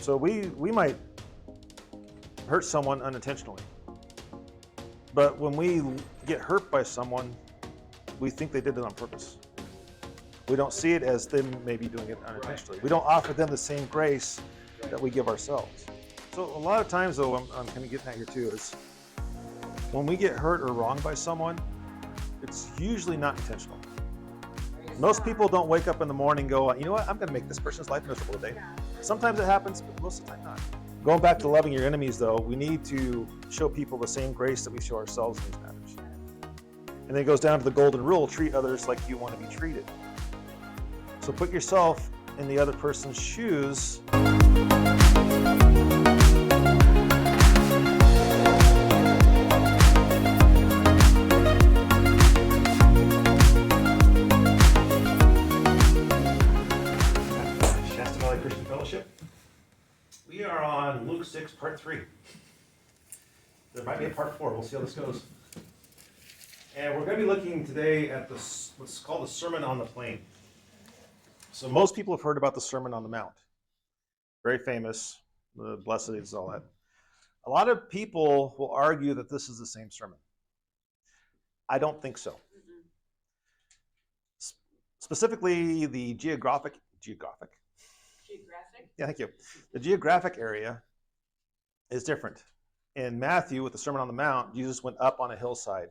So we might hurt someone unintentionally. But when we get hurt by someone, we think they did it on purpose. We don't see it as them maybe doing it unintentionally. We don't offer them the same grace that we give ourselves. So a lot of times, though, I'm kind of getting at here too, is when we get hurt or wronged by someone, it's usually not intentional. Most people don't wake up in the morning and go, you know what, I'm going to make this person's life miserable today. Sometimes it happens, but most of the time not. Going back to loving your enemies, though, we need to show people the same grace that we show ourselves in these matters. And then it goes down to the golden rule, treat others like you want to be treated. So put yourself in the other person's shoes. Shasta Valley Christian Fellowship. We are on Luke 6, part 3. There might be a part 4. We'll see how this goes. And we're going to be looking today at what's called the Sermon on the Plain. So most people have heard about the Sermon on the Mount. Very famous, the blessings, all that. A lot of people will argue that this is the same sermon. I don't think so. Specifically, the geographic? Yeah, thank you. The geographic area is different. In Matthew, with the Sermon on the Mount, Jesus went up on a hillside.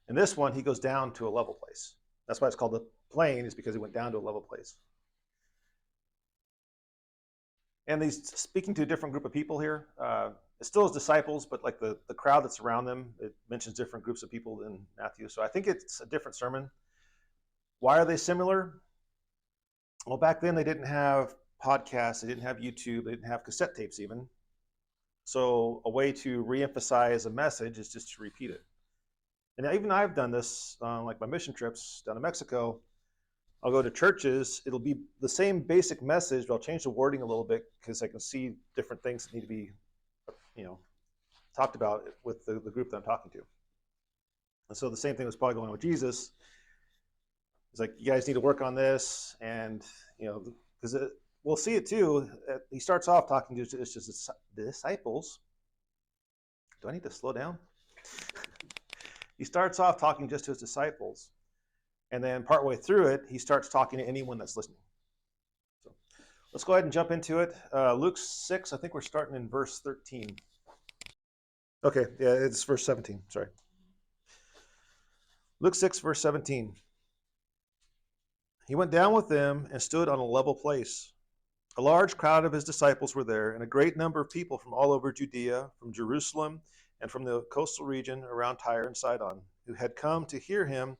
In this one, he goes down to a level place. That's why it's called the plain, is because he went down to a level place. And he's speaking to a different group of people here. It's still his disciples, but like the crowd that's around them, it mentions different groups of people in Matthew. So I think it's a different sermon. Why are they similar? Well, back then they didn't have podcasts, they didn't have YouTube, they didn't have cassette tapes even. So a way to re-emphasize a message is just to repeat it. And even I've done this, like my mission trips down to Mexico. I'll go to churches, it'll be the same basic message, but I'll change the wording a little bit because I can see different things that need to be, talked about with the group that I'm talking to. And so the same thing was probably going on with Jesus. It's like, you guys need to work on this, and, because we'll see it too. He starts off talking to his disciples. Do I need to slow down? He starts off talking just to his disciples. And then partway through it, he starts talking to anyone that's listening. So let's go ahead and jump into it. Luke 6, I think we're starting in verse 13. Okay, yeah, it's verse 17, sorry. Luke 6, verse 17. He went down with them and stood on a level place. A large crowd of his disciples were there, and a great number of people from all over Judea, from Jerusalem, and from the coastal region around Tyre and Sidon, who had come to hear him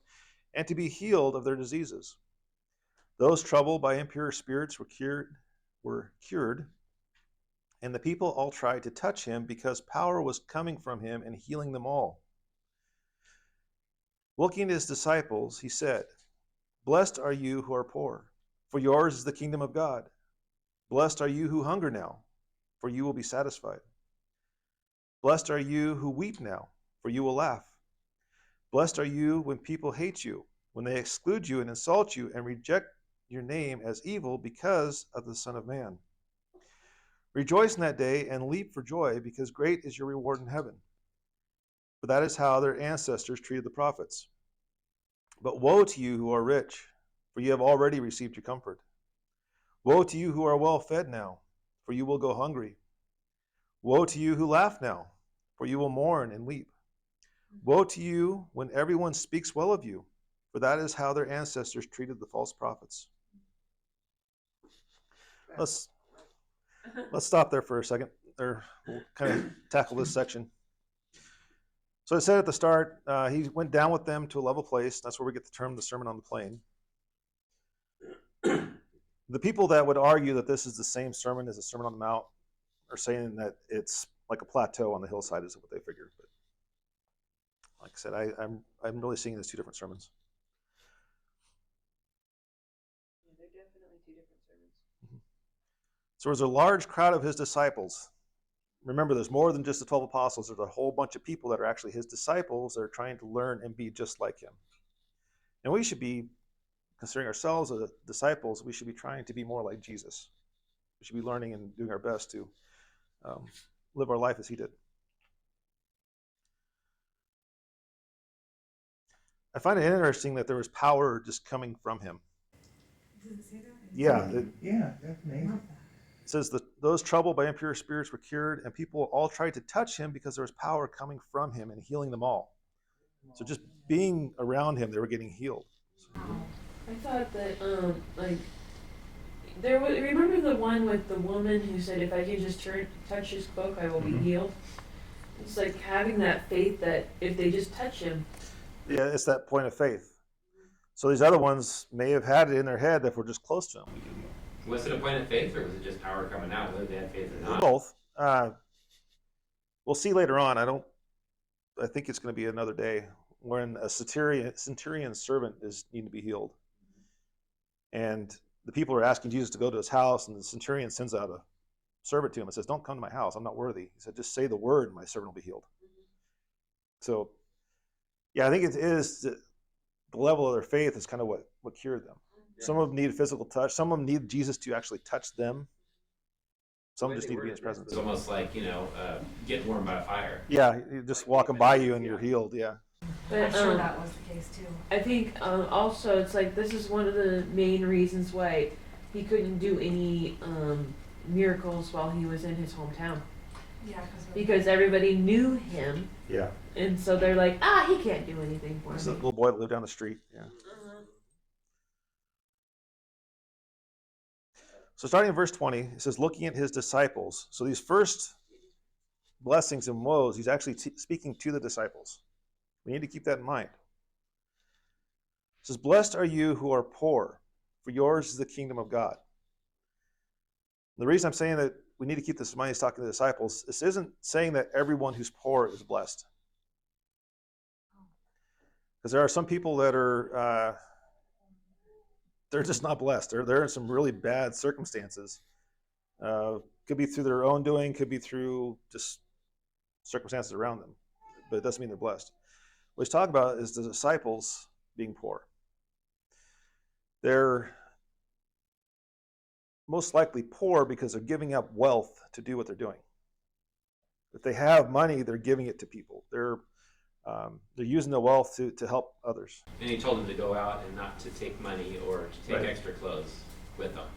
and to be healed of their diseases. Those troubled by impure spirits were cured, and the people all tried to touch him because power was coming from him and healing them all. Looking at his disciples, he said, "Blessed are you who are poor, for yours is the kingdom of God. Blessed are you who hunger now, for you will be satisfied. Blessed are you who weep now, for you will laugh. Blessed are you when people hate you, when they exclude you and insult you and reject your name as evil because of the Son of Man. Rejoice in that day and leap for joy, because great is your reward in heaven. For that is how their ancestors treated the prophets. But woe to you who are rich, for you have already received your comfort. Woe to you who are well fed now, for you will go hungry. Woe to you who laugh now, for you will mourn and weep. Woe to you when everyone speaks well of you, for that is how their ancestors treated the false prophets." Let's stop there for a second, or we'll kind of tackle this section. So I said at the start, he went down with them to a level place. That's where we get the term the Sermon on the Plain. The people that would argue that this is the same sermon as the Sermon on the Mount are saying that it's like a plateau on the hillside is what they figured. But like I said, I'm really seeing these two different sermons. Yeah, they're definitely two different sermons. Mm-hmm. So there's a large crowd of his disciples. Remember, there's more than just the 12 apostles. There's a whole bunch of people that are actually his disciples that are trying to learn and be just like him. And we should be, considering ourselves as disciples, we should be trying to be more like Jesus. We should be learning and doing our best to live our life as he did. I find it interesting that there was power just coming from him. Does it say that? Yeah, Yeah, that's amazing. it says that those troubled by impure spirits were cured, and people all tried to touch him because there was power coming from him and healing them all. So just being around him, they were getting healed. I thought that like there was, remember the one with the woman who said, if I can just touch his cloak, I will be healed. It's like having that faith that if they just touch him. Yeah, it's that point of faith. So these other ones may have had it in their head that if we're just close to him. Was it a point of faith, or was it just power coming out, whether they had faith or not? Both. We'll see later on. I think it's going to be another day when a centurion servant is need to be healed, and the people are asking Jesus to go to his house, and the centurion sends out a servant to him and says, "Don't come to my house. I'm not worthy." He said, "Just say the word, and my servant will be healed." So, yeah, I think it is the level of their faith is kind of what cured them. Yeah. Some of them need physical touch. Some of them need Jesus to actually touch them. Some The way just they need to be in his worded this presence. was almost like, getting warmed by a fire. Yeah, you're just walking by you and you're healed. Yeah. I'm sure that was the case too. I think also it's like this is one of the main reasons why he couldn't do any miracles while he was in his hometown, Yeah, because everybody knew him, Yeah. and so they're like, he can't do anything for There's a me. little boy that lived down the street. Yeah. So starting in verse 20, it says, looking at his disciples. So these first blessings and woes, he's actually speaking to the disciples. We need to keep that in mind. It says, blessed are you who are poor, for yours is the kingdom of God. The reason I'm saying that we need to keep this in mind, he's talking to the disciples, this isn't saying that everyone who's poor is blessed. Because there are some people that are, they're just not blessed. They're in some really bad circumstances. Could be through their own doing, could be through just circumstances around them. But it doesn't mean they're blessed. What he's talking about is the disciples being poor. They're most likely poor because they're giving up wealth to do what they're doing. If they have money, they're giving it to people. They're using the wealth to help others. And he told them to go out and not to take money or to take Right. extra clothes with them.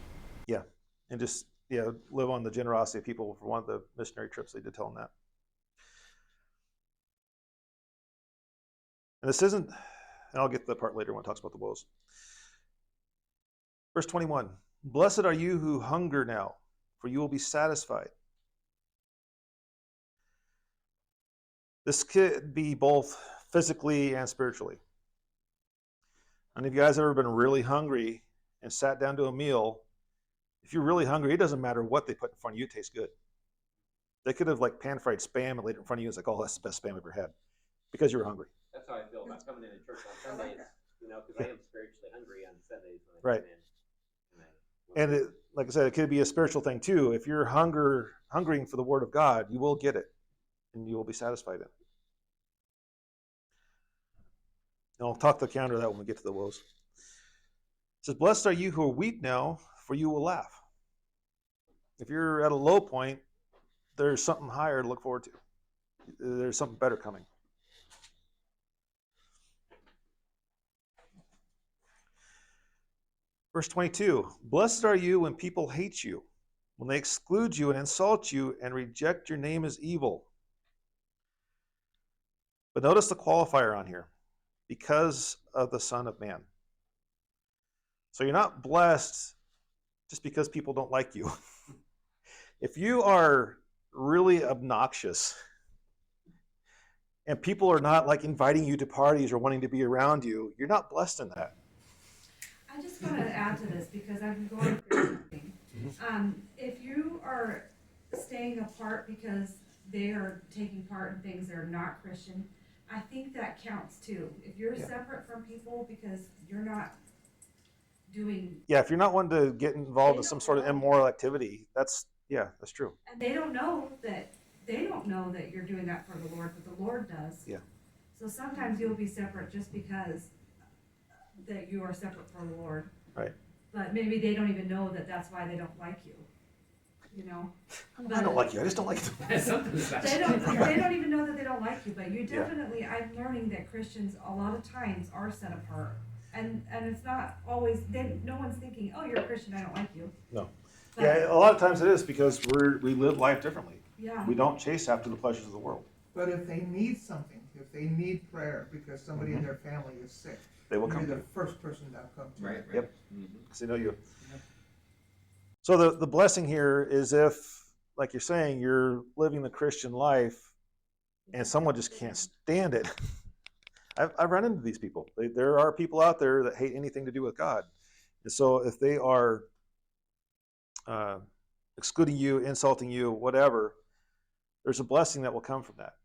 Yeah, and just live on the generosity of people. For one of the missionary trips, they did tell them that. And this isn't, and I'll get to the part later when it talks about the woes. Verse 21, blessed are you who hunger now, for you will be satisfied. This could be both physically and spiritually. Any of you guys ever been really hungry and sat down to a meal? If you're really hungry, it doesn't matter what they put in front of you, it tastes good. They could have like pan-fried spam and laid it in front of you. It's like, oh, that's the best spam I've ever had, because you were hungry. That's how I feel about coming into church on Sundays, because I am spiritually hungry on Sundays when Right. come in. And it, like I said, it could be a spiritual thing too. If you're hungering for the word of God, you will get it, and you will be satisfied in it. And I'll talk the counter of that when we get to the woes. It says, blessed are you who weep now, for you will laugh. If you're at a low point, there's something higher to look forward to. There's something better coming. Verse 22, blessed are you when people hate you, when they exclude you and insult you and reject your name as evil. But notice the qualifier on here, because of the Son of Man. So you're not blessed just because people don't like you. If you are really obnoxious and people are not like inviting you to parties or wanting to be around you, you're not blessed in that. I just want to add to this because I've been going through something. If you are staying apart because they are taking part in things that are not Christian, I think that counts too. If you're separate from people because you're not doing, Yeah, if you're not wanting to get involved in some sort of immoral activity, that's true. and they don't know that you're doing that for the Lord, but the Lord does. Yeah. So sometimes you'll be separate just because that you are separate from the Lord. Right. But maybe they don't even know that that's why they don't like you. you know. I don't like you. I just don't like you. Something about They don't even know that they don't like you, but you Yeah. definitely, I'm learning that Christians a lot of times are set apart. And it's not always, no one's thinking, oh, you're a Christian, I don't like you. No. But, Yeah, a lot of times it is because we live life differently. yeah. We don't chase after the pleasures of the world. But if they need something, if they need prayer because somebody in their family is sick, They will you're come to the you first person they'll come to. Right, right. Yep. Mhm. because they know you. So the blessing here is if, like you're saying, you're living the Christian life and someone just can't stand it. I've run into these people. There are people out there that hate anything to do with God. And so if they are excluding you, insulting you, whatever, there's a blessing that will come from that.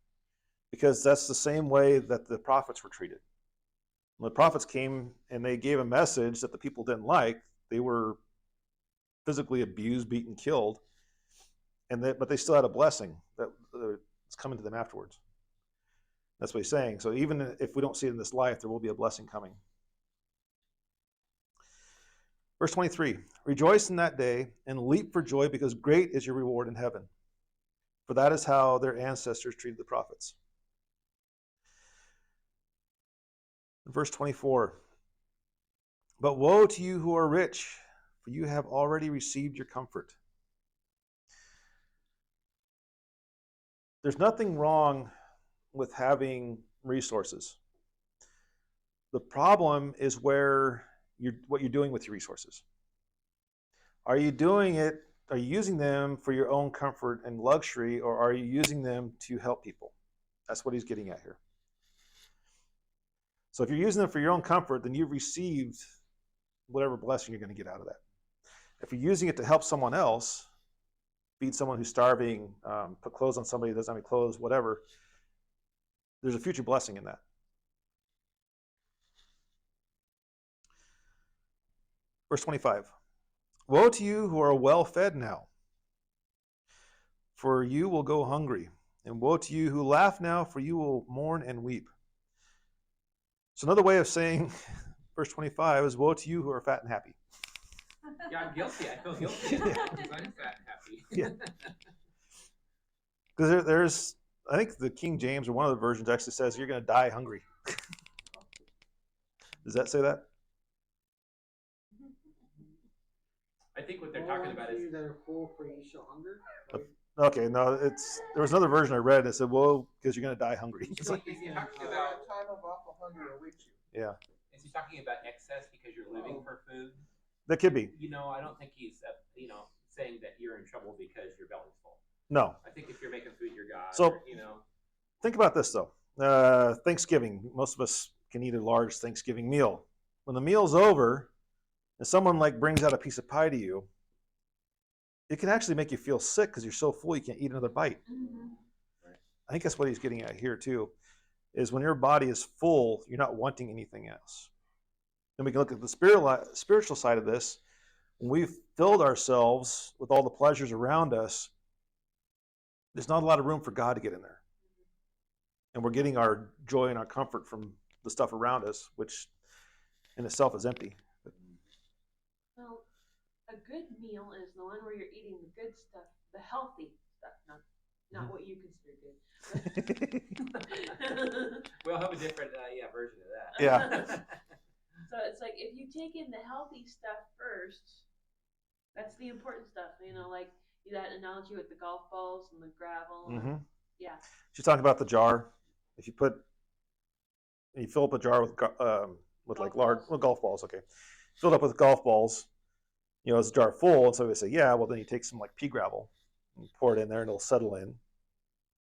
Because that's the same way that the prophets were treated. When the prophets came and they gave a message that the people didn't like, they were physically abused, beaten, killed, but they still had a blessing that's coming to them afterwards. That's what he's saying. So even if we don't see it in this life, there will be a blessing coming. Verse 23, rejoice in that day and leap for joy because great is your reward in heaven. For that is how their ancestors treated the prophets. Verse 24, but woe to you who are rich, for you have already received your comfort. There's nothing wrong with having resources. The problem is what you're doing with your resources. Are you using them for your own comfort and luxury, or are you using them to help people? That's what he's getting at here. So if you're using them for your own comfort, then you've received whatever blessing you're going to get out of that. If you're using it to help someone else, feed someone who's starving, put clothes on somebody who doesn't have any clothes, whatever, there's a future blessing in that. Verse 25, woe to you who are well fed now, for you will go hungry. And woe to you who laugh now, for you will mourn and weep. So another way of saying verse 25 is woe to you who are fat and happy. Yeah, I'm guilty. I feel guilty because I'm fat and happy. Yeah. Because there's, I think the King James or one of the versions actually says you're going to die hungry. Does that say that? I think what they're talking about is that are full, for you shall hunger. Okay, no, there was another version I read that said, "Whoa, because you're going to die hungry." It's So like, is he talking A about time of awful hunger awaits you. yeah, is he talking about excess because you're living for food? that could be. You know, I don't think he's saying that you're in trouble because your belly's full. No. I think if you're making food, you're God. So- or, Think about this though. Thanksgiving, most of us can eat a large Thanksgiving meal. When the meal's over, and someone brings out a piece of pie to you, it can actually make you feel sick because you're so full you can't eat another bite. I think that's what he's getting at here too, is when your body is full, you're not wanting anything else. Then we can look at the spiritual side of this. When we've filled ourselves with all the pleasures around us, there's not a lot of room for God to get in there. And we're getting our joy and our comfort from the stuff around us, which in itself is empty. Well, a good meal is the one where you're eating the good stuff, the healthy stuff, not what you consider good. we'll have a different version of that. Yeah. So it's like if you take in the healthy stuff first, that's the important stuff. Like that analogy with the golf balls and the gravel. Mm-hmm. Yeah. She's talking about the jar. If you fill up a jar with Golf large balls. golf balls, okay, filled up with golf balls, it's a jar full, and so we say, yeah, well then you take some pea gravel and pour it in there and it'll settle in.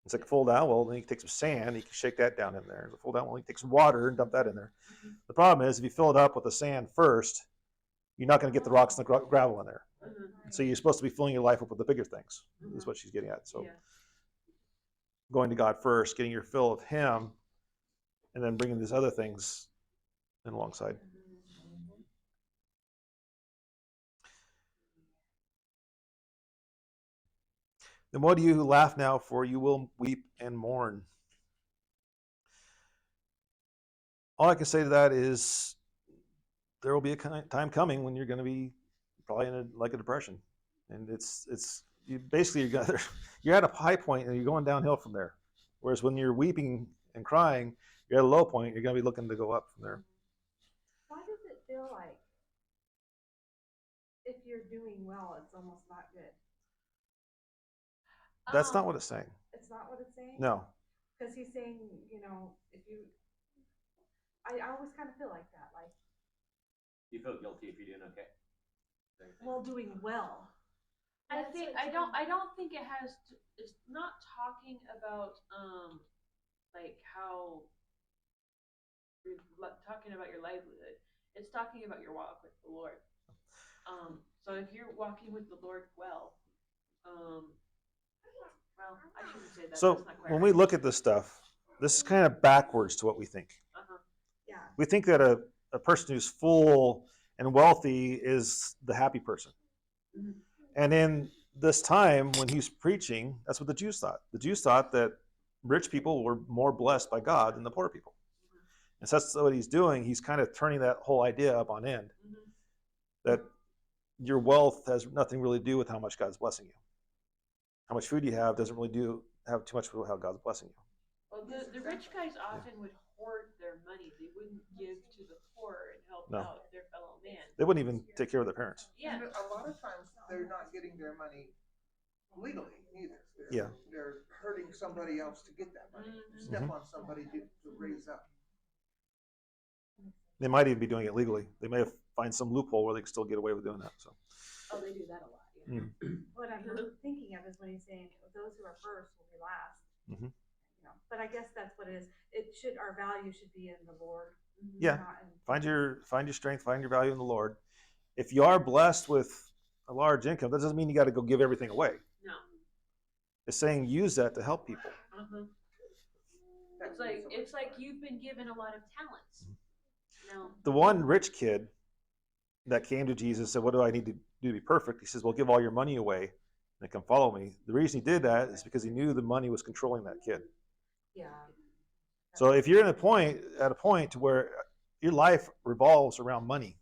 It's like full down, well then you can take some sand, you can shake that down in there. Full down, well you can take some water and dump that in there. Mm-hmm. The problem is if you fill it up with the sand first, you're not going to get the rocks and the gravel in there. Mm-hmm. So you're supposed to be filling your life up with the bigger things, is what she's getting at. So going to God first, getting your fill of Him, and then bringing these other things in alongside. Then woe to you who laugh now, for you will weep and mourn. All I can say to that is there will be a time coming when you're going to be probably in a depression. And it's you're at a high point and you're going downhill from there. Whereas when you're weeping and crying, you're at a low point. You're going to be looking to go up from there. Why does it feel like if you're doing well, it's almost not good? That's not what it's saying. It's not what it's saying? No. Because he's saying, if you, I always kind of feel like that, like, You feel guilty if you're doing okay. well, doing well. I don't think it has to, it's not talking about like how you're talking about your livelihood. It's talking about your walk with the Lord. So if you're walking with the Lord well, I shouldn't say that. So That's not quite when right. we look at this stuff, this is kind of backwards to what we think. Uh-huh. Yeah. We think that a person who's full and wealthy is the happy person. Mhm. And in this time when he's preaching, that's what the Jews thought. The Jews thought that rich people were more blessed by God than the poor people. And so that's what he's doing. He's kind of turning that whole idea up on end, Mhm. that your wealth has nothing really to do with how much God's blessing you. How much food you have doesn't really have too much to do with how God's blessing you. Well, the rich guys often would hoard their money. They wouldn't give to the poor and help No. out their fellow man. They wouldn't even take care of their parents. Yeah. And a lot of times, they're not getting their money legally either. Yeah. They're hurting somebody else to get that money, Mhm. step on somebody to raise up. They might even be doing it legally. They may have find some loophole where they can still get away with doing that. So Oh, they do that a lot. Yeah. What I'm thinking of is when he's saying, those who are first will be last. Mhm. But I guess that's what it is. Our value should be in the Lord. Yeah. Not in find your strength, find your value in the Lord. If you are blessed with a large income, that doesn't mean you got to go give everything away. No. It's saying use that to help people. Uh-huh. That It's like you've been given a lot of talents. No. The one rich kid that came to Jesus said, "What do I need to do to be perfect?" He says, "Well, give all your money away and come follow me." The reason he did that is because he knew the money was controlling that kid. Yeah. So if you're at a point to where your life revolves around money,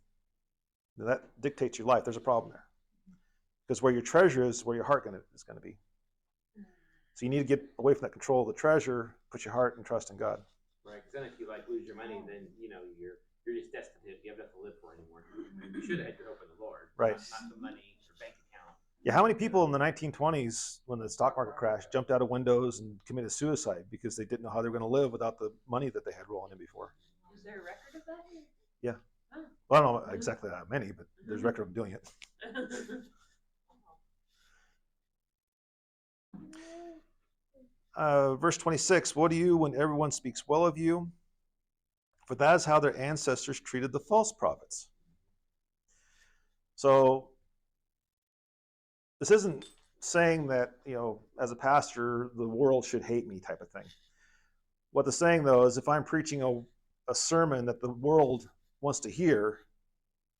that dictates your life. There's a problem there, because where your treasure is where your heart is going to be. So you need to get away from that control of the treasure, put your heart and trust in God. Right, because then if you lose your money, then you're just destitute. You have nothing to live for anymore. You should have had your hope in the Lord, Right. Not the money or bank account. Yeah, how many people in the 1920s, when the stock market crashed, jumped out of windows and committed suicide because they didn't know how they were going to live without the money that they had rolling in before? Is there a record of that? Yeah. Oh. Well, I don't know exactly how many, but there's record of doing it. Verse 26, "Woe to you when everyone speaks well of you, for that is how their ancestors treated the false prophets." So this isn't saying that, as a pastor, the world should hate me type of thing. What they're saying, though, is if I'm preaching a sermon that the world wants to hear,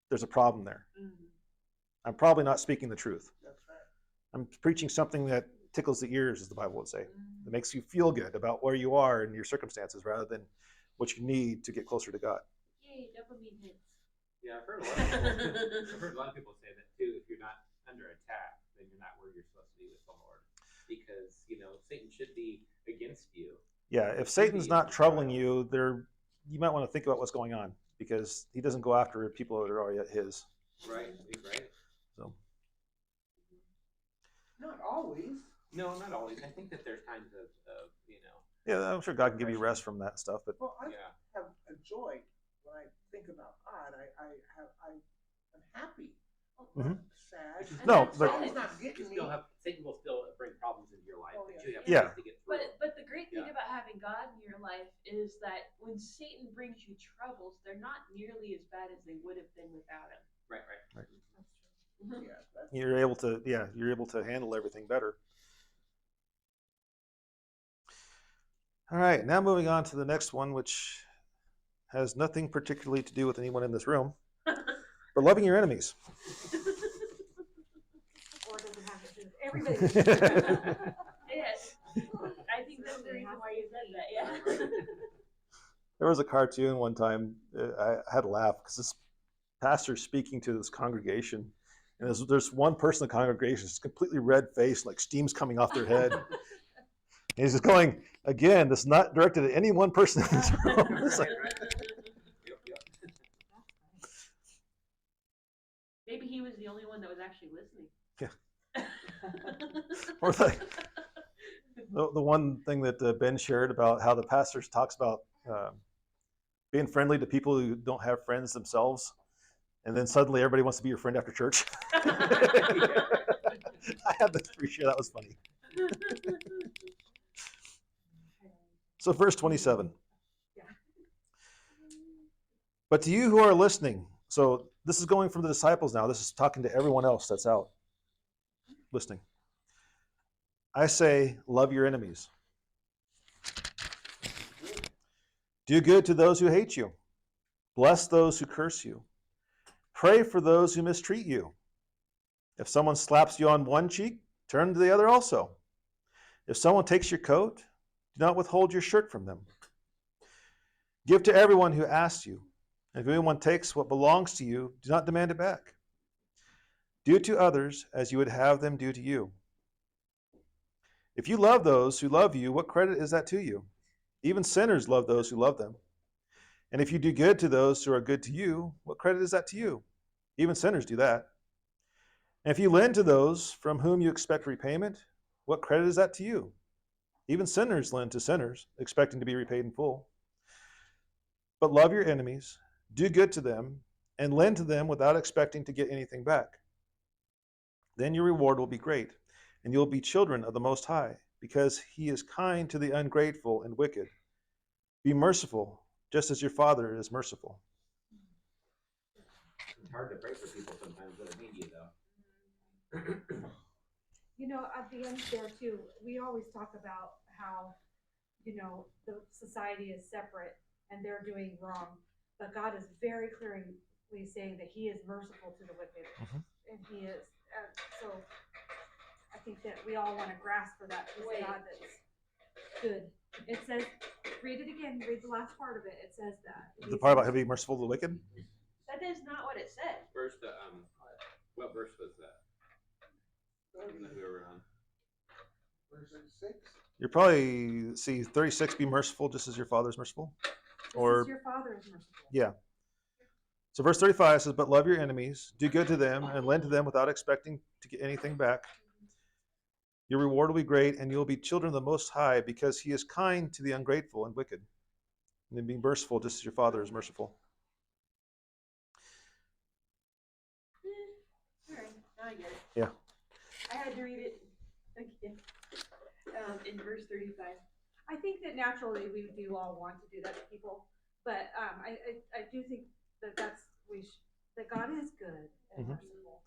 there's a problem there. Mhm. I'm probably not speaking the truth. That's right. I'm preaching something that tickles the ears, as the Bible would say. Mhm. It makes you feel good about where you are and your circumstances rather than what you need to get closer to God. Yay, dopamine hits. Yeah, I've heard a lot of people say that too. If you're not under attack, then you're not where you're supposed to be with the Lord, because Satan should be against you. Yeah, if Satan's not troubling you, you might want to think about what's going on, because he doesn't go after people that are already at his. Right. So Not always. No, not always. I think that there's times of yeah, I'm sure God can give you rest from that stuff, but Well, I yeah. have a joy when I think about God. I'm happy. Mhm. Not sad. And No, that's but- fine. Satan's not You getting me. Satan will still bring problems into your life, Oh, but yeah. you have Yeah. ways to get through. But the great thing Yeah. about having God in your life is that when Satan brings you troubles, they're not nearly as bad as they would have been without him. Right. Yeah, that's you're able to handle everything better. All right, now moving on to the next one, which has nothing particularly to do with anyone in this room, but loving your enemies. Or it doesn't have to do with everybody. Yes. I think that's the reason why you said that, yeah. There was a cartoon one time. I had to laugh because this pastor's speaking to this congregation, And there's one person in the congregation, is completely red faced, like steam's coming off their head. And he's just going, again, this is not directed at any one person in this room. It's like, Yep, yep. Maybe he was the only one that was actually listening. or the one thing that Ben shared about how the pastor talks about being friendly to people who don't have friends themselves, and then suddenly everybody wants to be your friend after church. I had to share. That was funny. So verse 27. But to you who are listening, so this is going from the disciples now. This is talking to everyone else that's out listening. I say, love your enemies. Do good to those who hate you. Bless those who curse you. Pray for those who mistreat you. If someone slaps you on one cheek, turn to the other also. If someone takes your coat, do not withhold your shirt from them. Give to everyone who asks you. If anyone takes what belongs to you, do not demand it back. Do to others as you would have them do to you. If you love those who love you, what credit is that to you? Even sinners love those who love them. And if you do good to those who are good to you, what credit is that to you? Even sinners do that. And if you lend to those from whom you expect repayment, what credit is that to you? Even sinners lend to sinners, expecting to be repaid in full. But love your enemies, do good to them, and lend to them without expecting to get anything back. Then your reward will be great, and you will be children of the Most High, because he is kind to the ungrateful and wicked. Be merciful, just as your Father is merciful. It's hard to pray for people sometimes that are needy, though. You know, at the end there too, we always talk about how, you know, the society is separate and they're doing wrong, but God is very clearly saying that he is merciful to the wicked. Mhm. And he is, so I think that we all want to grasp for that, this God that's good. It says, read it again, read the last part of it, it says that. The part about him being merciful to the wicked? That is not what it said. Verse, what verse was that? That we were on. Verse 6. You're probably, see, 36, be merciful just as your Father is merciful. Or, Your Father is merciful. yeah. So verse 35 says, but love your enemies, do good to them, and lend to them without expecting to get anything back. Your reward will be great, and you will be children of the Most High, because he is kind to the ungrateful and wicked. And then be merciful just as your Father is merciful. All right, now I get it. Yeah. I had to read it again. In verse 35. I think that naturally we do all want to do that to people, but I do think that that God is good and merciful.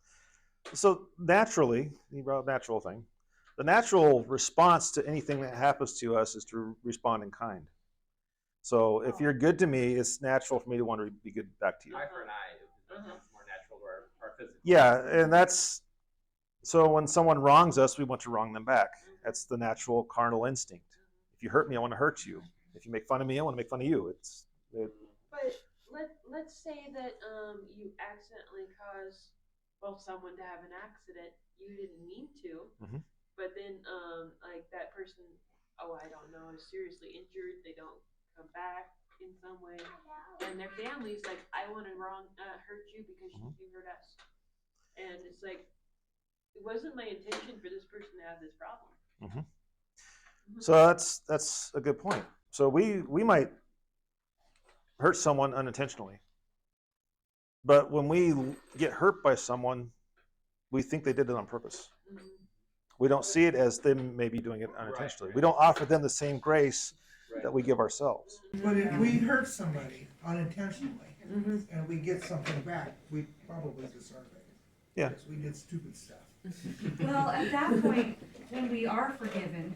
So naturally, you brought up natural thing. The natural response to anything that happens to us is to respond in kind. So if you're good to me, it's natural for me to want to be good back to you. Eye for an eye. It's more natural to our physical. Yeah, and that's, so when someone wrongs us, we want to wrong them back. That's the natural carnal instinct. If you hurt me, I want to hurt you. If you make fun of me, I want to make fun of you. But let's say that you accidentally cause someone to have an accident you didn't mean to, but then like that person, I don't know, is seriously injured. They don't come back in some way, and their family's like, I want to hurt you because you hurt us, and it's like, it wasn't my intention for this person to have this problem. So that's a good point. So we might hurt someone unintentionally, but when we get hurt by someone, we think they did it on purpose. We don't see it as them maybe doing it unintentionally. We don't offer them the same grace that we give ourselves. But if we hurt somebody unintentionally and we get something back, we probably deserve it. Yeah. Because we did stupid stuff. Well, at that point, when we are forgiven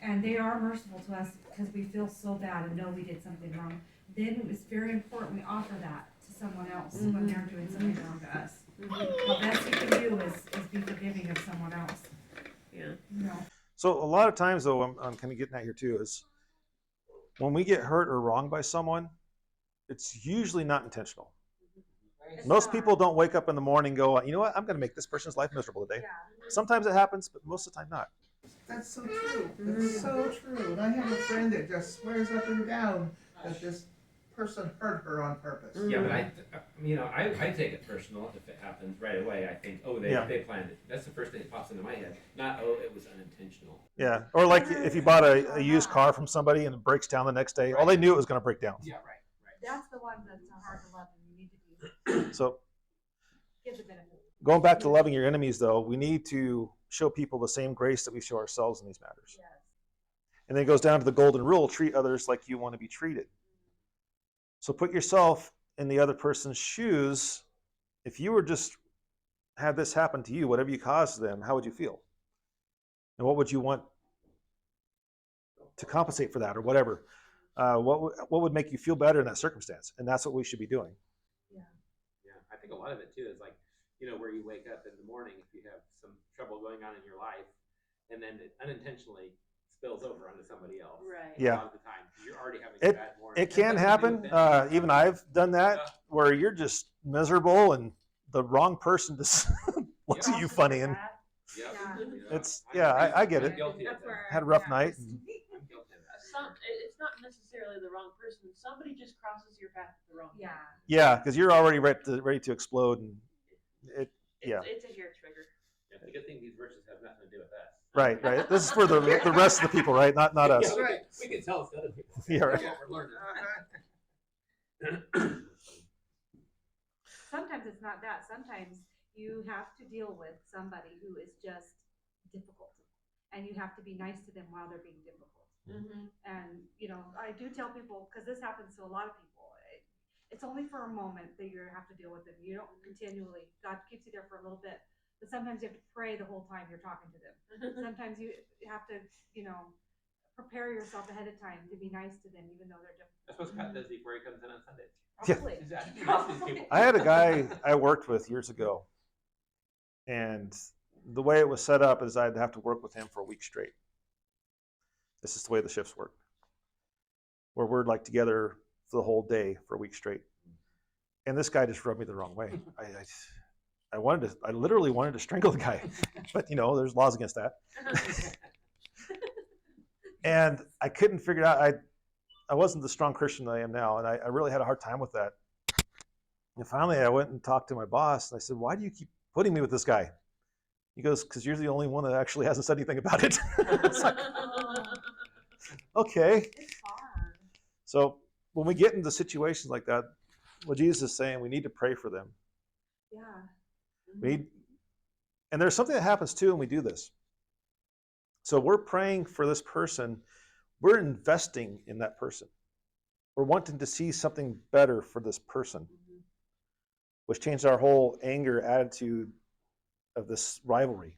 and they are merciful to us because we feel so bad and know we did something wrong, then it's very important we offer that to someone else when they're doing something wrong to us. The best you can do is be forgiving of someone else. Yeah. You know? So a lot of times, though, I'm kind of getting at here too, is when we get hurt or wronged by someone, it's usually not intentional. It's Most not. people don't wake up in the morning and go, you know what, I'm going to make this person's life miserable today. Yeah. Sometimes it happens, but most of the time not. That's so true. That's so true. And I have a friend that just swears up and down that this person hurt her on purpose. Yeah, but I take it personal if it happens right away. I think, oh, they planned it. That's the first thing that pops into my head. Not, oh, it was unintentional. Yeah. Or like if you bought a used car from somebody and it breaks down the next day, all they knew it was going to break down. Yeah, right. That's the one that's hard to love, and you need to So give the benefit. going back to loving your enemies, though, we need to show people the same grace that we show ourselves in these matters. Yes. And then it goes down to the golden rule, treat others like you want to be treated. So put yourself in the other person's shoes. If you were just had this happen to you, whatever you caused them, how would you feel? And what would you want to compensate for that or whatever? What would make you feel better in that circumstance? And that's what we should be doing. Yeah, I think a lot of it too is like, where you wake up in the morning if you have some trouble going on in your life, and then it unintentionally spills over onto somebody else. Right. Yeah. A lot of the time, you're already having a bad morning. It can happen. Even I've done that where you're just miserable and the wrong person just looks at you funny and Yep. Yeah. I get it. I'm guilty of That's that. where Had a rough I'm at. night. I'm guilty of that. It's not necessarily the wrong person. Somebody just crosses your path at the wrong Yeah. time. Yeah, because you're already ready to explode, and It's a hair trigger. Yeah, the good thing these verses have nothing to do with us. right. This is for the rest of the people, right? Not us. Yeah, we can tell it's other people. Yeah, right. That's what we're learning. Sometimes it's not that. Sometimes you have to deal with somebody who is just difficult, and you have to be nice to them while they're being difficult. Mm-hmm. And I do tell people, because this happens to a lot of people, it's only for a moment that you have to deal with them. You don't continually. God keeps you there for a little bit, but sometimes you have to pray the whole time you're talking to them. Sometimes you have to, prepare yourself ahead of time to be nice to them, even though they're difficult. That's what Scott does before he comes in on Sundays. Probably. He's asking nice to these people. I had a guy I worked with years ago, and the way it was set up is I'd have to work with him for a week straight. This is the way the shifts work, where we're like together for the whole day for a week straight. And this guy just rubbed me the wrong way. I literally wanted to strangle the guy, but there's laws against that. And I couldn't figure it out. I wasn't the strong Christian that I am now, and I really had a hard time with that. And finally, I went and talked to my boss, and I said, "Why do you keep putting me with this guy?" He goes, "Because you're the only one that actually hasn't said anything about it." It's like, okay. It's hard. So when we get into situations like that, what Jesus is saying, we need to pray for them. Yeah. And there's something that happens too when we do this. So we're praying for this person. We're investing in that person. We're wanting to see something better for this person, which changed our whole anger attitude of this rivalry.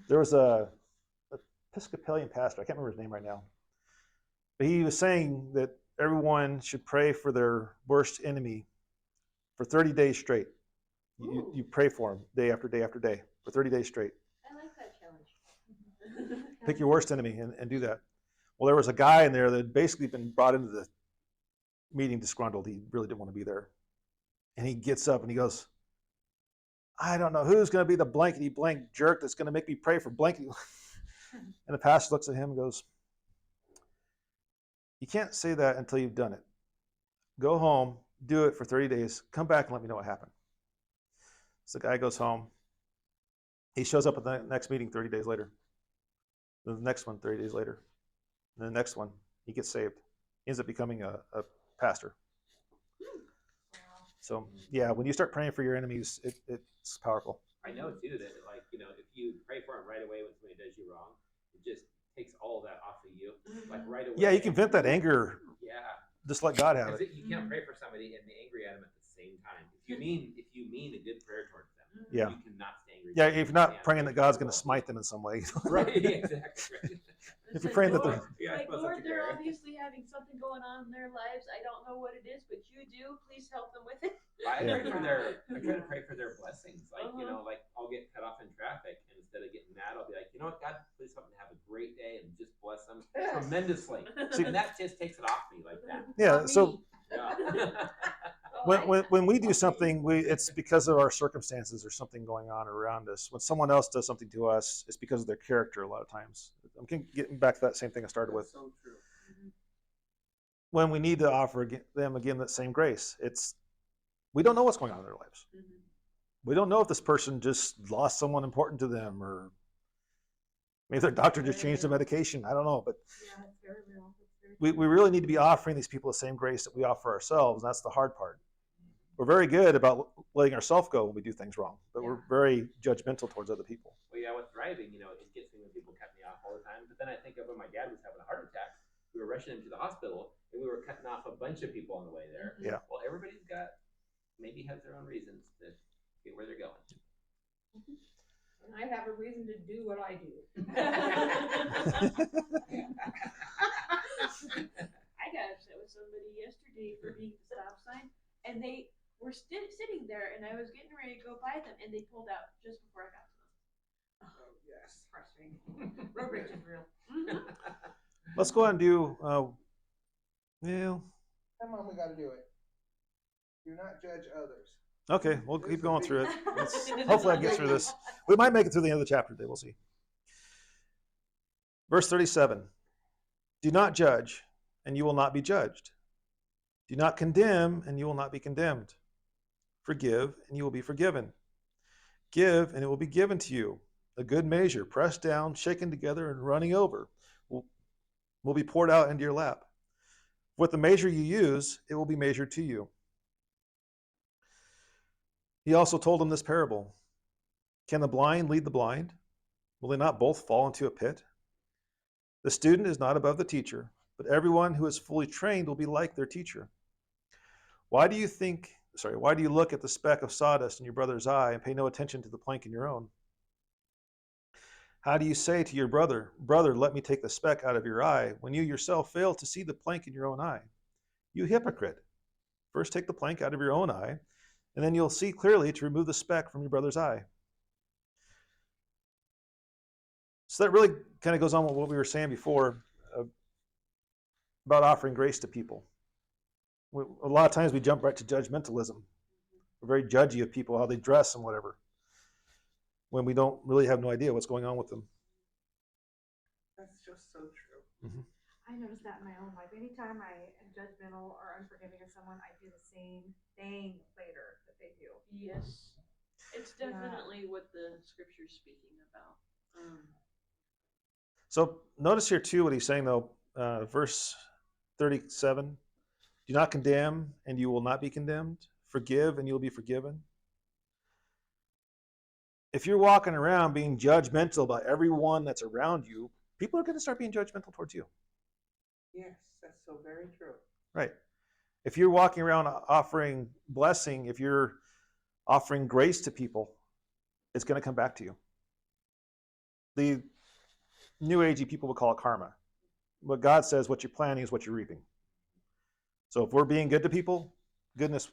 There was a Episcopalian pastor, I can't remember his name right now, but he was saying that everyone should pray for their worst enemy for 30 days straight. You pray for him day after day after day for 30 days straight. I like that challenge. Pick your worst enemy and do that. Well, there was a guy in there that had basically been brought into the meeting disgruntled. He really didn't want to be there. And he gets up and he goes, "I don't know who's going to be the blankety blank jerk that's going to make me pray for blankety." And the pastor looks at him and goes, "You can't say that until you've done it. Go home, do it for 30 days, come back and let me know what happened." So the guy goes home. He shows up at the next meeting 30 days later. Then the next one 30 days later. And the next one, he gets saved. He ends up becoming a pastor. So, yeah, when you start praying for your enemies, it's powerful. I know too that if you pray for him right away when somebody does you wrong, it just takes all that off of you, like right away. Yeah, you can vent that anger. Yeah. Just let God have Because it. you can't pray for somebody and be angry at them at the same time. If you mean a good prayer towards them, Yeah. you cannot stay angry. Yeah, towards if you're them. not You praying can't that God's pray going to for smite them in some way. them. Right, exactly. If you're praying that they're... Yeah, I Like, suppose Lord, that's a they're prayer. obviously having something going on in their lives. I don't know what it is, but you do. Please help them with it. I Yeah. try to pray for their blessings. Like, like I'll get cut off in traffic, and instead of getting mad, I'll be like, you know what, God, please help them have a great day and just bless them tremendously. See- And that just takes it off me like that. Yeah, Not so me. Yeah. when we do something, it's because of our circumstances or something going on around us. When someone else does something to us, it's because of their character a lot of times. I'm getting back to that same thing I started with. That's so true. When we need to offer them again that same grace, we don't know what's going on in their lives. We don't know if this person just lost someone important to them, or maybe their doctor just changed the medication. I don't know, but Yeah, it's very real. It's very we really need to be offering these people the same grace that we offer ourselves. And that's the hard part. We're very good about letting ourselves go when we do things wrong, but we're very judgmental towards other people. Well, yeah, with driving, it gets me when people cut me off all the time. But then I think of when my dad was having a heart attack, we were rushing him to the hospital, and we were cutting off a bunch of people on the way there. Yeah. Well, everybody's maybe has their own reasons to get where they're going. And I have a reason to do what I do. I got upset with somebody yesterday for being at the stop sign, and they were sitting there, and I was getting ready to go by them, and they pulled out just before I got to them. Oh, yes. Frustrating. Road rage is real. Let's go ahead and do, Come on, we gotta do it. Do not judge others. okay, we'll keep going through it. Hopefully I can get through this. We might make it through the end of the chapter today. We'll see. Verse 37. Do not judge, and you will not be judged. Do not condemn, and you will not be condemned. Forgive, and you will be forgiven. Give, and it will be given to you. A good measure, pressed down, shaken together, and running over, will be poured out into your lap. With the measure you use, it will be measured to you. He also told them this parable. Can the blind lead the blind? Will they not both fall into a pit? The student is not above the teacher, but everyone who is fully trained will be like their teacher. Why do you look at the speck of sawdust in your brother's eye and pay no attention to the plank in your own? How do you say to your brother, "Brother, let me take the speck out of your eye," when you yourself fail to see the plank in your own eye? You hypocrite. First take the plank out of your own eye, and then you'll see clearly to remove the speck from your brother's eye. So that really kind of goes on with what we were saying before about offering grace to people. A lot of times we jump right to judgmentalism. We're very judgy of people, how they dress and whatever, when we don't really have no idea what's going on with them. That's just so true. I noticed that in my own life. Anytime I am judgmental or unforgiving of someone, I do the same thing later that they do. Yes, it's definitely what the scripture's speaking about. So notice here too what he's saying though, verse 37, do not condemn and you will not be condemned. Forgive and you will be forgiven. If you're walking around being judgmental about everyone that's around you, people are going to start being judgmental towards you. Yes, that's so very true. Right. If you're walking around offering blessing, if you're offering grace to people, it's going to come back to you. The New Agey people would call it karma. But God says what you're planting is what you're reaping. So if we're being good to people, goodness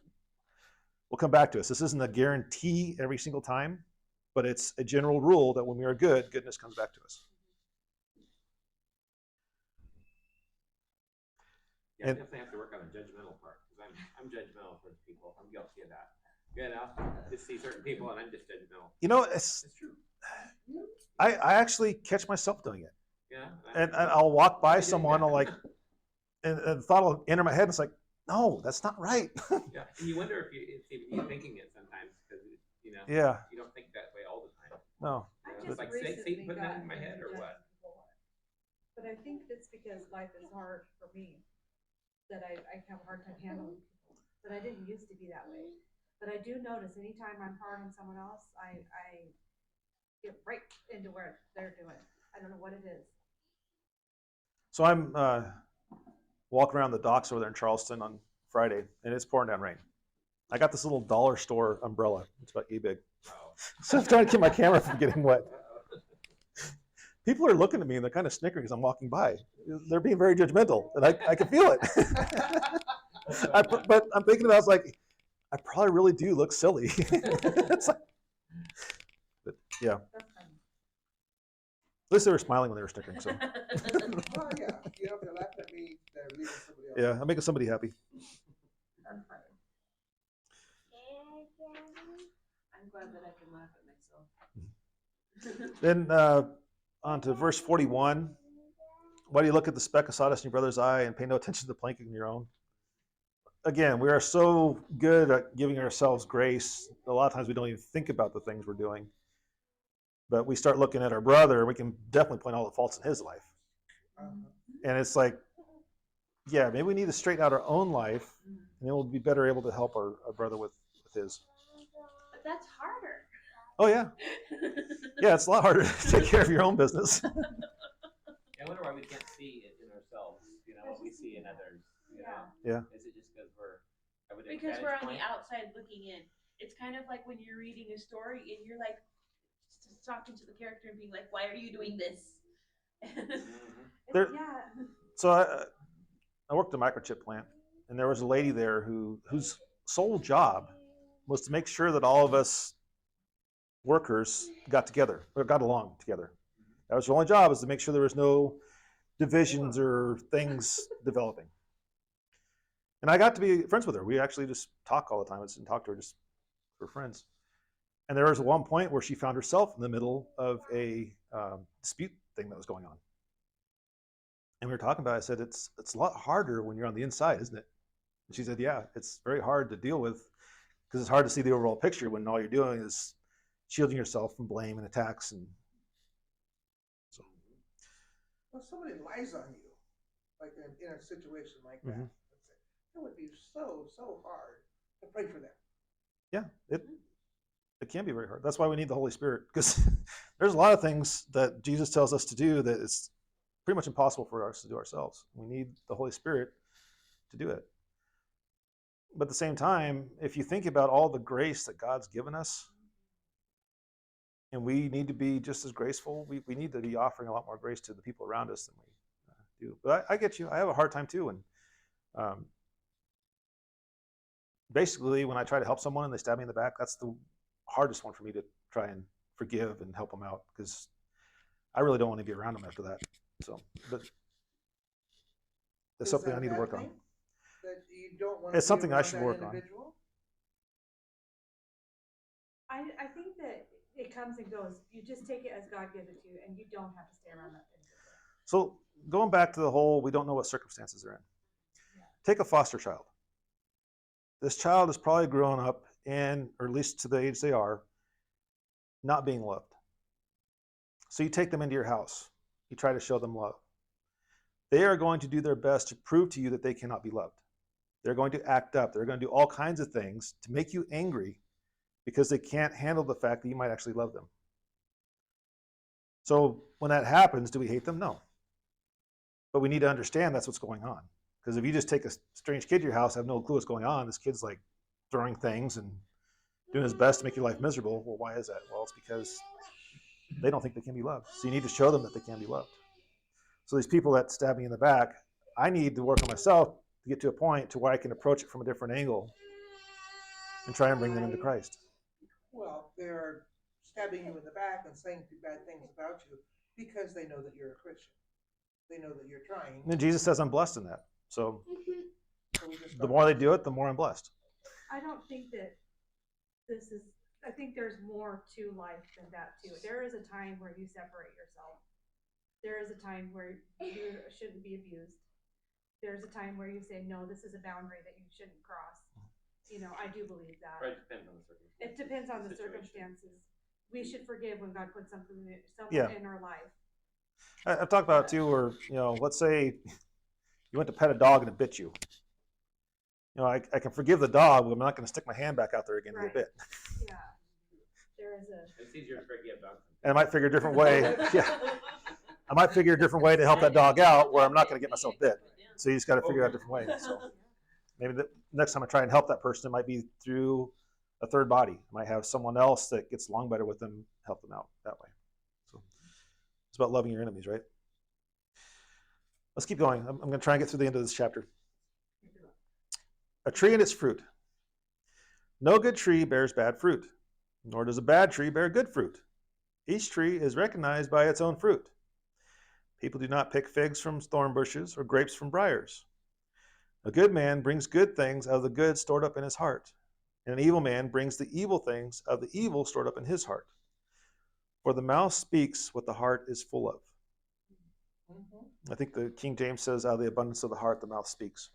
will come back to us. This isn't a guarantee every single time, but it's a general rule that when we are good, goodness comes back to us. Yeah, I definitely have to work on the judgmental part, because I'm judgmental towards people. I'm guilty of that. I'll just see certain people and I'm just judgmental. It's It's true. I actually catch myself doing it. Yeah. And I'll walk by someone, and the thought will enter my head, and it's like, no, that's not right. Yeah, and you wonder if it's even you thinking it sometimes, because Yeah, you don't think that way all the time. no. I've It's just like recently Satan putting that gotten in my head, or into what? judging people. But I think it's because life is hard for me that I have a hard time handling people. But I didn't used to be that way. But I do notice anytime I'm hard on someone else, I get right into where they're doing. I don't know what it is. So I'm walking around the docks over there in Charleston on Friday, and it's pouring down rain. I got this little dollar store umbrella. It's about yay big. So I'm trying to keep my camera from getting wet. People are looking at me, and they're kind of snickering as I'm walking by. They're being very judgmental, and I can feel it. But I'm thinking about, like, I probably really do look silly. It's like, but yeah. That's funny. At least they were smiling when they were snickering. So Oh, yeah. You know, if they're laughing at me, they're leaving somebody else. yeah, I'm making somebody happy. That's funny. glad that I can laugh at myself. Then on to verse 41. Why do you look at the speck of sawdust in your brother's eye and pay no attention to the plank in your own? Again, we are so good at giving ourselves grace. A lot of times we don't even think about the things we're doing. But we start looking at our brother, we can definitely point all the faults in his life. And it's like, yeah, maybe we need to straighten out our own life, and then we'll be better able to help our brother with his. But that's harder. Oh, yeah. Yeah, it's a lot harder to take care of your own business. I wonder why we can't see it in ourselves, what we see in others, Yeah. Is it just because I would Because we're on point? the outside looking in. It's kind of like when you're reading a story and you're like just talking to the character and being like, "Why are you doing this?" There- Yeah. So I worked at a microchip plant, and there was a lady there whose sole job was to make sure that all of us workers got together, or got along together. That was her only job, is to make sure there was no divisions or things developing. And I got to be friends with her. We actually just talk all the time. I just didn't talk to her just for friends. And there was one point where she found herself in the middle of a dispute thing that was going on. And we were talking about it. I said, it's a lot harder when you're on the inside, isn't it? And she said, yeah, it's very hard to deal with because it's hard to see the overall picture when all you're doing is shielding yourself from blame and attacks. And so, Well, somebody lies on you, like in a situation like that, Mhm. it would be so hard to pray for them. yeah, it can be very hard. That's why we need the Holy Spirit, because there's a lot of things that Jesus tells us to do that it's pretty much impossible for us to do ourselves. We need the Holy Spirit to do it. But at the same time, if you think about all the grace that God's given us, and we need to be just as graceful, we need to be offering a lot more grace to the people around us than we do. But I get you. I have a hard time too. And basically, when I try to help someone and they stab me in the back, that's the hardest one for me to try and forgive and help them out, because I really don't want to be around them after that. So, but that's Is something that I a need to bad work on. thing? That you don't want It's to be something I around should that work on. individual? I think that it comes and goes. You just take it as God gives it to you, and you don't have to stay around that individual. So going back to the whole, we don't know what circumstances they're in. Take a foster child. This child is probably grown up in, or at least to the age they are, not being loved. So you take them into your house. You try to show them love. They are going to do their best to prove to you that they cannot be loved. They're going to act up. They're going to do all kinds of things to make you angry because they can't handle the fact that you might actually love them. So when that happens, do we hate them? No. But we need to understand that's what's going on. Because if you just take a strange kid to your house, have no clue what's going on, this kid's like throwing things and doing his best to make your life miserable. Well, why is that? Well, it's because they don't think they can be loved. So you need to show them that they can be loved. So these people that stab me in the back, I need to work on myself to get to a point to where I can approach it from a different angle and try and bring them into Christ. Well, they're stabbing you in the back and saying bad things about you because they know that you're a Christian. They know that you're trying. And Jesus says I'm blessed in that. So So we just the more they do it, the more I'm blessed. I don't think that this is, I think there's more to life than that too. There is a time where you separate yourself. There is a time where you shouldn't be abused. There's a time where you say, no, this is a boundary that you shouldn't cross. I do believe that. Right, depends on the circumstance. It depends on the Situation. circumstances. We should forgive when God puts someone Yeah. in our life. I've talked about it too, where, let's say you went to pet a dog and it bit you. I can forgive the dog, but I'm not going to stick my hand back out there again to get Right. bit. Yeah. There is a. It's easier to forgive dogs. And I might figure a different way. Yeah. I might figure a different way to help that dog out where I'm not going to get myself bit. So you just got to figure out a different way. So maybe the next time I try and help that person, it might be through a third body. I might have someone else that gets along better with them, help them out that way. So it's about loving your enemies, right? Let's keep going. I'm going to try and get through the end of this chapter. A tree and its fruit. No good tree bears bad fruit, nor does a bad tree bear good fruit. Each tree is recognized by its own fruit. People do not pick figs from thorn bushes or grapes from briars. A good man brings good things out of the good stored up in his heart, And an evil man brings the evil things of the evil stored up in his heart. For the mouth speaks what the heart is full of. I think the King James says, out of the abundance of the heart, the mouth speaks.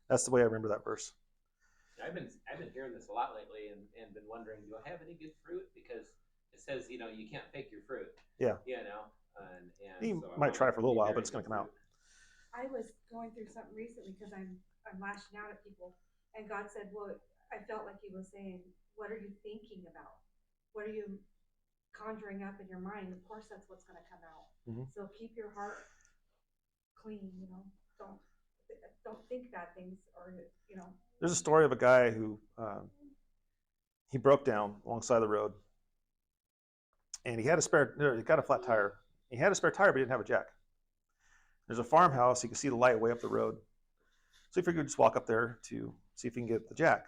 That's the way I remember that verse. I've been hearing this a lot lately and been wondering, do I have any good fruit? Because it says, you can't fake your fruit. Yeah. And You so I might want try it for a to little be while, very but it's going to good come out. fruit. I was going through something recently because I'm lashing out at people, and God said, well, I felt like He was saying, what are you thinking about? What are you conjuring up in your mind? Of course, that's what's going to come out. Mhm. So keep your heart clean. Don't think bad things, or There's a story of a guy who he broke down alongside the road, and he got a flat tire. He had a spare tire, but he didn't have a jack. There's a farmhouse. He could see the light way up the road. So he figured he'd just walk up there to see if he can get the jack.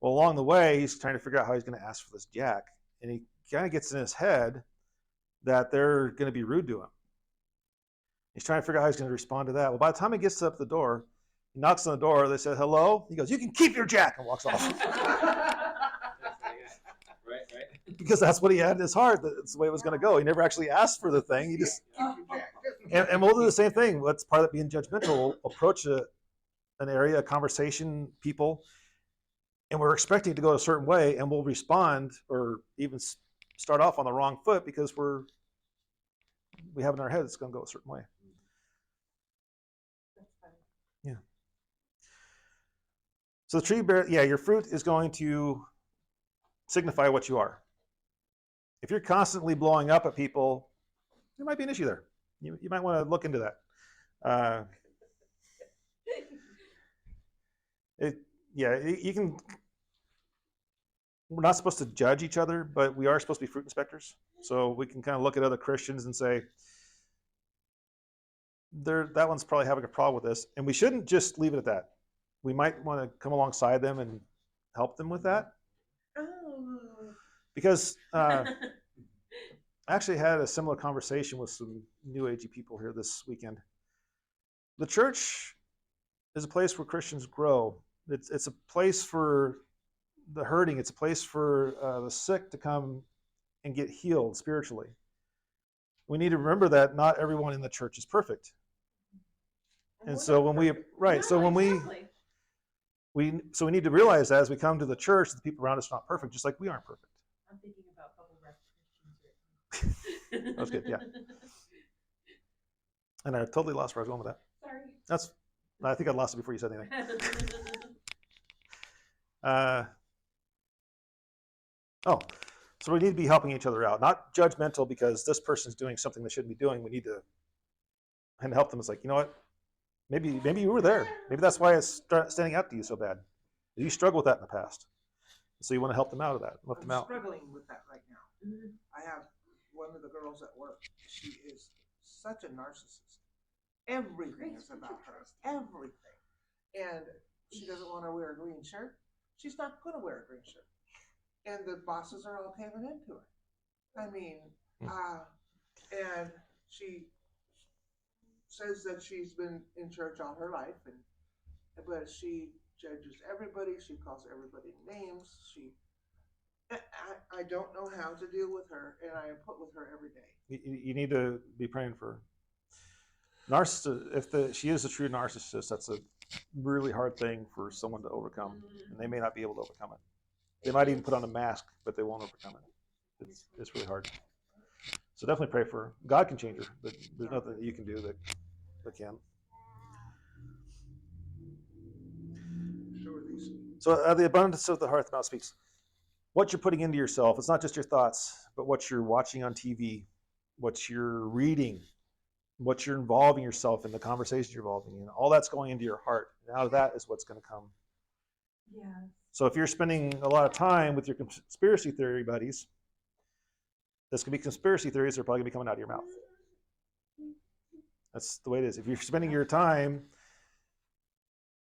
Well, along the way, he's trying to figure out how he's going to ask for this jack. And he kind of gets in his head that they're going to be rude to him. He's trying to figure out how he's going to respond to that. Well, by the time he gets up the door, he knocks on the door. They say, hello. He goes, you can keep your jack, and walks off. Right. Because that's what he had in his heart. That's the way it was going to go. He never actually asked for the thing. He just, and we'll do the same thing. That's part of being judgmental. We'll approach an area, a conversation, people, and we're expecting it to go a certain way, and we'll respond or even start off on the wrong foot because we have in our head it's going to go a certain way. Yeah. So the tree your fruit is going to signify what you are. If you're constantly blowing up at people, there might be an issue there. You might want to look into that. You can. We're not supposed to judge each other, but we are supposed to be fruit inspectors. So we can kind of look at other Christians and say, that one's probably having a problem with this. And we shouldn't just leave it at that. We might want to come alongside them and help them with that. Because I actually had a similar conversation with some New Agey people here this weekend. The church is a place where Christians grow. It's a place for the hurting. It's a place for the sick to come and get healed spiritually. We need to remember that not everyone in the church is perfect. And so when we need to realize that as we come to the church, the people around us are not perfect, just like we aren't perfect. I'm thinking about bubble wrap Christians. That was good, yeah. And I totally lost where I was going with that. Sorry. I think I lost it before you said anything. So we need to be helping each other out, not judgmental because this person's doing something they shouldn't be doing. We need to and help them. It's like, you know what? Maybe you were there. Maybe that's why it's standing out to you so bad. You struggled with that in the past. So you want to help them out of that, lift them I'm out. struggling with that right now. I have one of the girls at work. She is such a narcissist. Everything is about her. Everything. And she doesn't want to wear a green shirt. She's not going to wear a green shirt. And the bosses are all caving into her. I mean, and she says that she's been in church all her life, but she judges everybody. She calls everybody names. I don't know how to deal with her, and I am put with her every day. You need to be praying for her. If she is a true narcissist, that's a really hard thing for someone to overcome, and they may not be able to overcome it. They might even put on a mask, but they won't overcome it. It's really hard. So definitely pray for her. God can change her, but there's nothing that you can do that can. So the abundance of the heart, the mouth speaks. What you're putting into yourself, it's not just your thoughts, but what you're watching on TV, what you're reading, what you're involving yourself in, the conversations you're involving in. All that's going into your heart. And out of that is what's going to come. Yeah. So if you're spending a lot of time with your conspiracy theory buddies, this could be conspiracy theories that are probably going to be coming out of your mouth. That's the way it is. If you're spending your time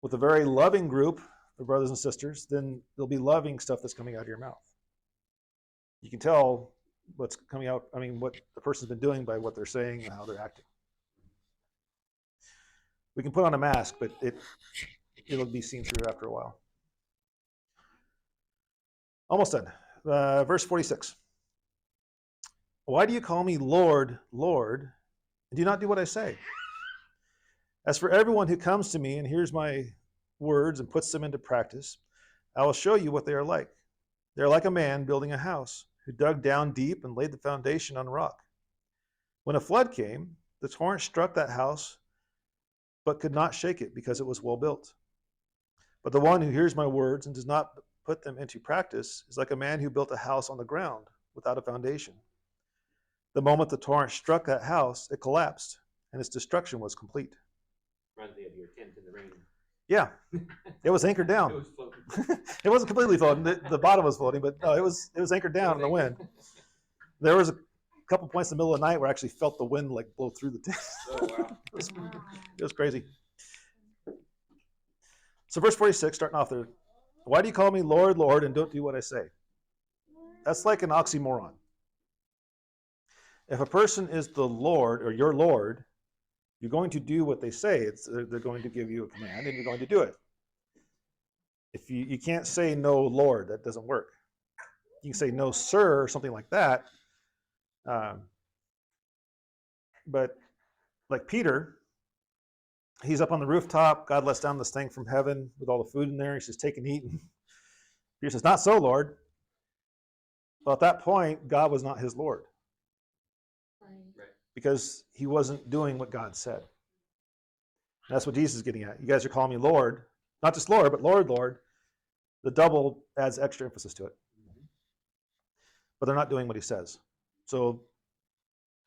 with a very loving group of brothers and sisters, then there'll be loving stuff that's coming out of your mouth. You can tell what's coming out, what the person's been doing by what they're saying and how they're acting. We can put on a mask, but it'll be seen through after a while. Almost done. Verse 46. Why do you call me Lord, Lord, and do not do what I say? As for everyone who comes to me and hears my words and puts them into practice, I will show you what they are like. They are like a man building a house who dug down deep and laid the foundation on rock. When a flood came, the torrent struck that house, but could not shake it because it was well built. But the one who hears my words and does not put them into practice is like a man who built a house on the ground without a foundation. The moment the torrent struck that house, it collapsed, and its destruction was complete. Reminds me of your tent in the rain. Yeah, it was anchored It down. was floating. It wasn't completely floating. The bottom was floating, but no, it was anchored down in the wind. There was a couple points in the middle of the night where I actually felt the wind like blow through the tent. Oh, wow. It was crazy. So verse 46, starting off there. Why do you call me Lord, Lord, and don't do what I say? That's like an oxymoron. If a person is the Lord or your Lord, you're going to do what they say. They're going to give you a command and you're going to do it. If you can't say no, Lord, that doesn't work. You can say no, sir, or something like that. But like Peter, he's up on the rooftop. God lets down this thing from heaven with all the food in there. He says, take and eat. And Peter says, not so, Lord. Well, at that point, God was not his Lord Right. because he wasn't doing what God said. And that's what Jesus is getting at. You guys are calling me Lord, not just Lord, but Lord, Lord. The double adds extra emphasis to it. But they're not doing what he says. So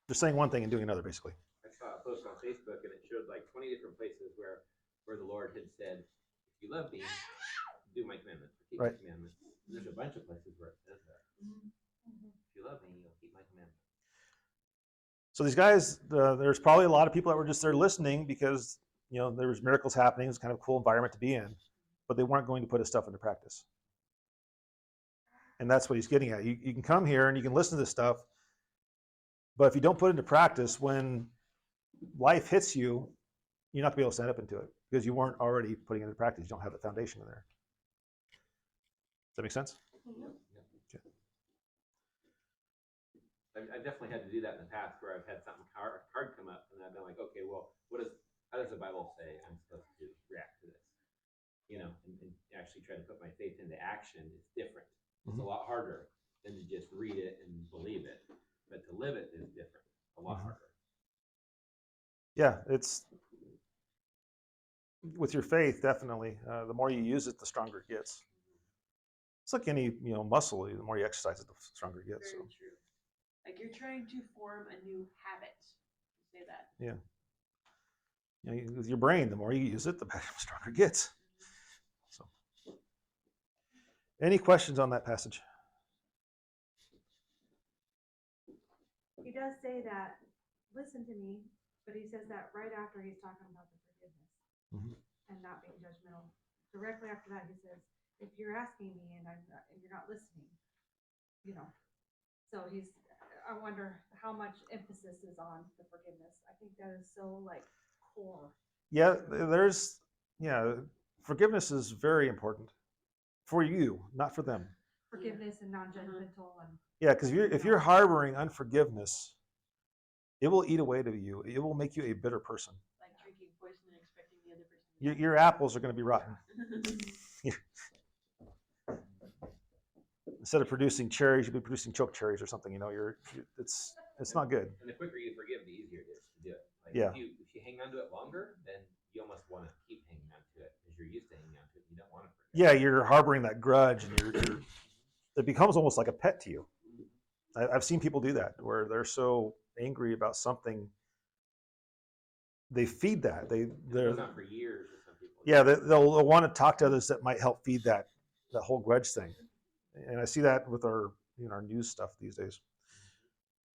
they're saying one thing and doing another, basically. I saw a post on Facebook and it showed like 20 different places where the Lord had said, if you love me, do my commandments, or keep Right. my commandments. And there's a bunch of places where it says that. If you love me, you'll keep my commandments. So these guys, there's probably a lot of people that were just there listening because there was miracles happening. It's kind of a cool environment to be in, but they weren't going to put his stuff into practice. And that's what he's getting at. You can come here and you can listen to this stuff, but if you don't put it into practice, when life hits you, you're not going to be able to stand up into it because you weren't already putting it into practice. You don't have the foundation in there. Does that make sense? Okay. I've definitely had to do that in the past where I've had something hard come up and I've been like, okay, well, how does the Bible say I'm supposed to react to this? And actually try to put my faith into action is different. It's a lot harder than to just read it and believe it. But to live it is different, a lot harder. Yeah, it's with your faith, definitely. The more you use it, the stronger it gets. It's like any muscle. The more you exercise it, the stronger it gets. Very true. Like you're trying to form a new habit. Say that. Yeah. With your brain, the more you use it, the stronger it gets. So, any questions on that passage? He does say that, listen to me, but he says that right after he's talking about the forgiveness and not being judgmental. Directly after that, he says, if you're asking me and you're not listening, So I wonder how much emphasis is on the forgiveness. I think that is so core. Yeah, forgiveness is very important for you, not for them. Forgiveness and non-judgmental and Yeah, because if you're harboring unforgiveness, it will eat away to you. It will make you a bitter person. Like drinking poison and expecting the other person to Your apples are going to be rotten. Instead of producing cherries, you'll be producing choke cherries or something. It's not good. And the quicker you forgive, the easier it is to do it. Yeah. If you hang on to it longer, then you almost want to keep hanging on to it because you're used to hanging on to it. You don't want to forget. Yeah, you're harboring that grudge, and it becomes almost like a pet to you. I've seen people do that where they're so angry about something, they feed that. It goes on for years with some people. Yeah, they'll want to talk to others that might help feed that whole grudge thing. And I see that with our our news stuff these days.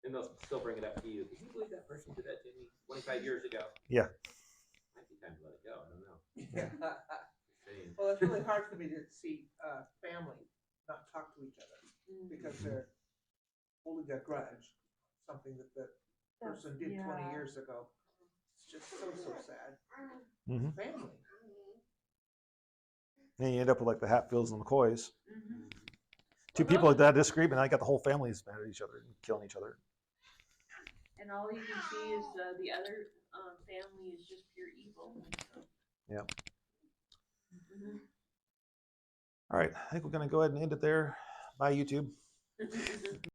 And they'll still bring it up to you. Can you believe that person did that to me 25 years ago? Yeah. Might be time to let it go. I don't know. Well, it's really hard for me to see family not talk to each other because they're holding a grudge, something that the person did 20 years ago. It's just so sad. Mm-hmm. Family. And you end up with like the Hatfields and the McCoys. two people that disagree, and I got the whole families mad at each other and killing each other. And all you can see is the other family is just pure evil. So. Yep. Mhm. All right, I think we're going to go ahead and end it there. Bye, YouTube.